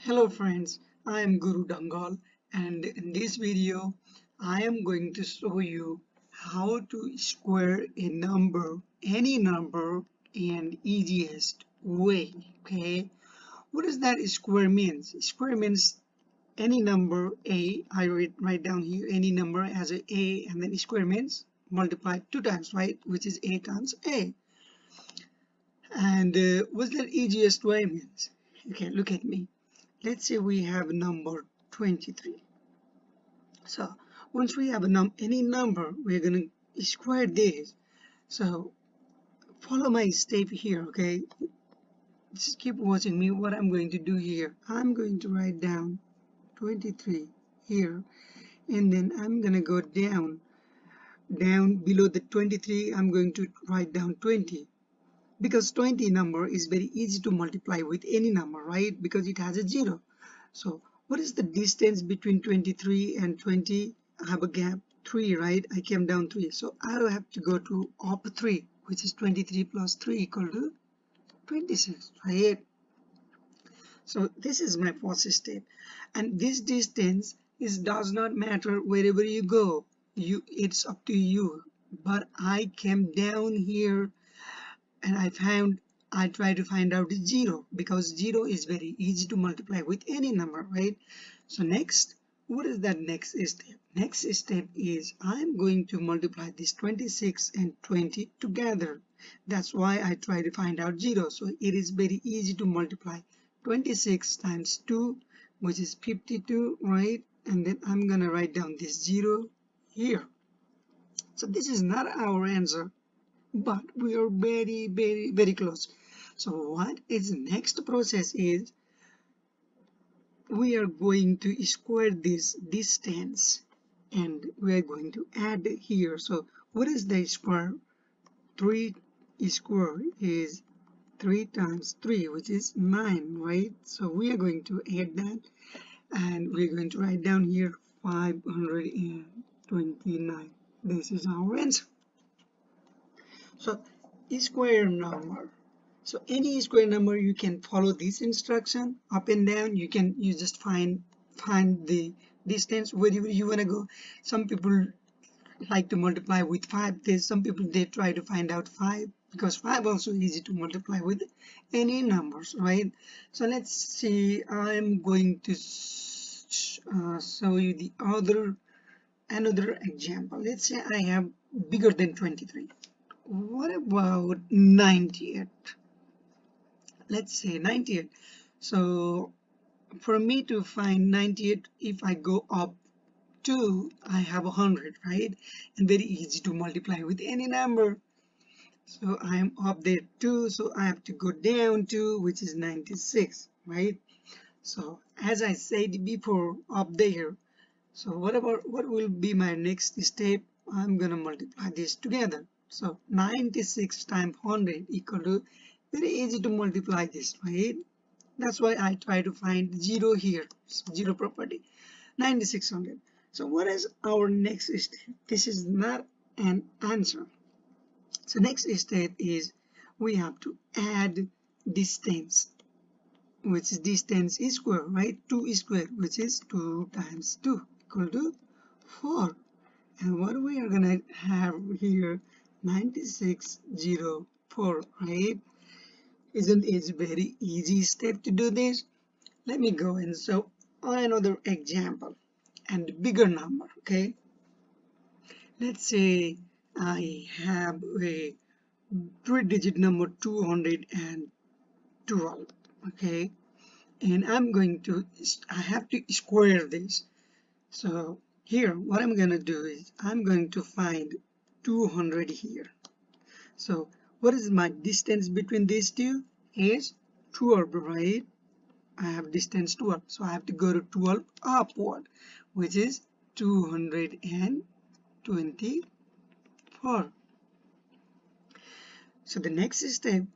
Hello friends, I am Guru Dangal and in this video I am going to show you how to square a number, any number in easiest way. Okay, what does that square means? Square means any number a, write down here any number as a and then square means multiply two times, right, which is a times a. And what's that easiest way means? Okay, look at me. Let's say we have number 23. So once we have any number, we're going to square this. So follow my step here, okay? Just keep watching me. What I'm going to do here, I'm going to write down 23 here, and then I'm going to go down below the 23. I'm going to write down 20, because 20 number is very easy to multiply with any number, right? Because it has a 0. So what is the distance between 23 and 20? I have a gap 3, right? I came down 3. So I will have to go to up 3, which is 23 plus 3 equal to 26, right? So this is my first step. And this distance does not matter wherever you go. It's up to you. But I came down here and I try to find out 0, because 0 is very easy to multiply with any number, right? So next, what is that next step? Next step is I'm going to multiply this 26 and 20 together. That's why I try to find out 0. So it is very easy to multiply 26 times 2, which is 52, right? And then I'm gonna write down this 0 here. So this is not our answer, but we are very close. So what is the next process is we are going to square this distance and we are going to add here. So what is the square? 3 square is 3 times 3, which is 9, right? So we are going to add that and we're going to write down here 529. This is our answer. So square number. So any square number, you can follow this instruction up and down. You just find the distance wherever you want to go. Some people like to multiply with 5. There's some people they try to find out 5, because 5 also easy to multiply with any numbers, right? So let's see. I'm going to show you the another example. Let's say I have bigger than 23. What about 98? Let's say 98. So for me to find 98, if I go up 2, I have 100, right? And very easy to multiply with any number. So I am up there 2, so I have to go down 2, which is 96, right? So as I said before, up there. So what will be my next step? I'm gonna multiply this together. So 96 times 100 equal to, very easy to multiply this, right? That's why I try to find 0 here, 0 property, 9600. So what is our next step? This is not an answer. So next step is we have to add distance, which is distance is square, right? 2 square, which is 2 times 2 equal to 4. And what we are gonna have here, 9604, right? Isn't it very easy step to do this? Let me go and show another example and bigger number, okay? Let's say I have a 3-digit number 212, okay? And I have to square this. So here, what I'm gonna do is I'm going to find 200 here. So what is my distance between these two? Is 12, right? I have distance 12, so I have to go to 12 upward, which is 224. So the next step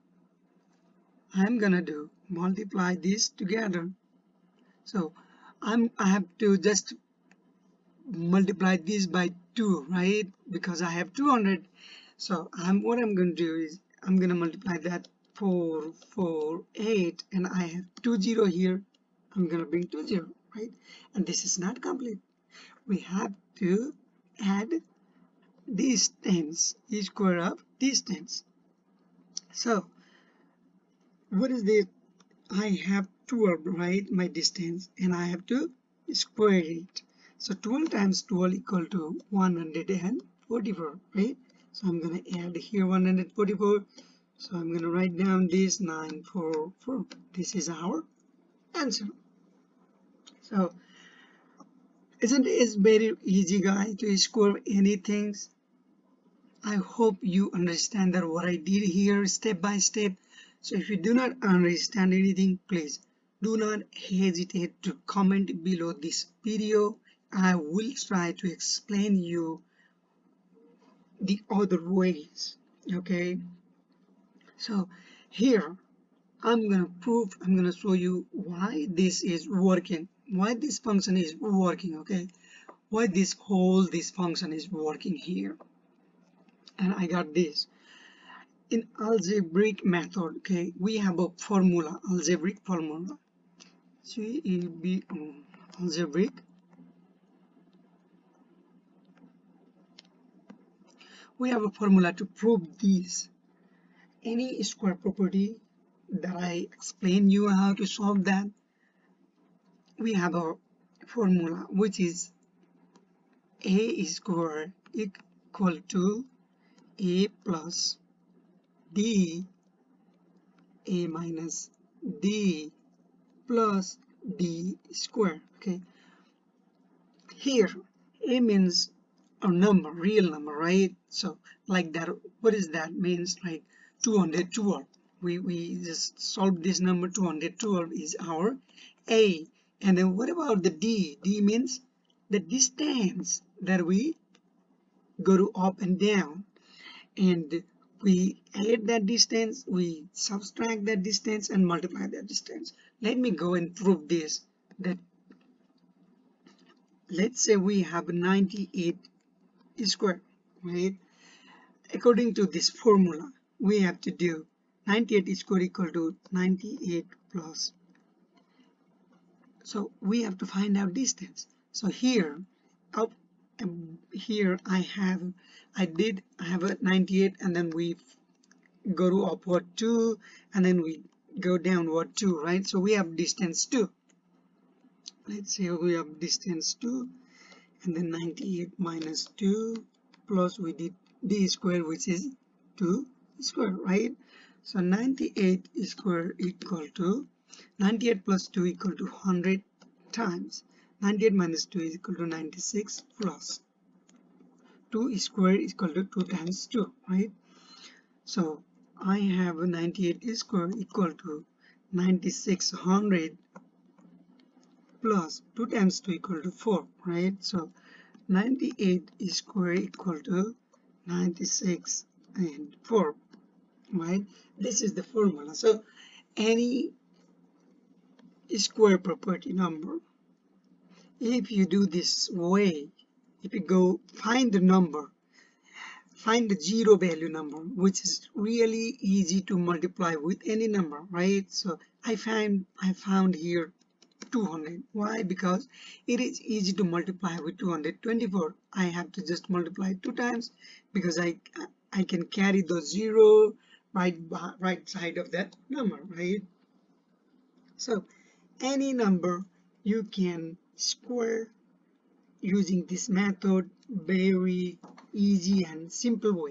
I'm gonna do, multiply this together. So I have to just multiply this by 2, right? Because I have 200. So what I'm going to do is I'm going to multiply that 4, 4, 8, and I have 20 here, I'm going to bring to 0, right? And this is not complete. We have to add distance, e square of distance. So what is this? I have 12, right, my distance, and I have to square it. So 12 times 12 equal to 144, right? So I'm going to add here 144. So I'm going to write down this 944. This is our answer. So isn't it very easy, guys, to score anything? I hope you understand that what I did here step by step. So if you do not understand anything, please do not hesitate to comment below this video. I will try to explain you the other ways. Okay, so here I'm gonna show you why this is working, why this function is working. Okay, why this function is working here. And I got this. In algebraic method, okay, we have a formula, algebraic formula. Algebraic. We have a formula to prove this. Any square property that I explain you how to solve that, we have a formula which is a square equal to a plus d, a minus d plus d square. Okay, here a means a number, real number, right? So like that, what is that means? Like 212. We just solve this number. 212 is our a. And then what about the d? D means the distance that we go to up and down, and we add that distance, we subtract that distance, and multiply that distance. Let me go and prove this. That let's say we have 98 square, right? According to this formula, we have to do 98 square equal to 98 plus. So we have to find out distance. So here, up here I have a 98, and then we go to upward 2, and then we go downward 2, right? So we have distance 2. Let's say we have distance 2, and then 98 minus 2 plus we did d square, which is 2 square, right? So 98 square equal to 98 plus 2 equal to 100 times 98 minus 2 is equal to 96 plus 2 square is equal to 2 times 2, right? So I have 98 square equal to 9600 plus 2 times 2 equal to 4, right? So 98 square equal to 96 and 4, right? This is the formula. So any square property number, if you do this way, if you go find the number, find the zero value number, which is really easy to multiply with any number, right? So I found here 200. Why? Because it is easy to multiply with 224. I have to just multiply 2 times because I can carry the 0 right side of that number, right? So any number you can square using this method, very easy and simple way.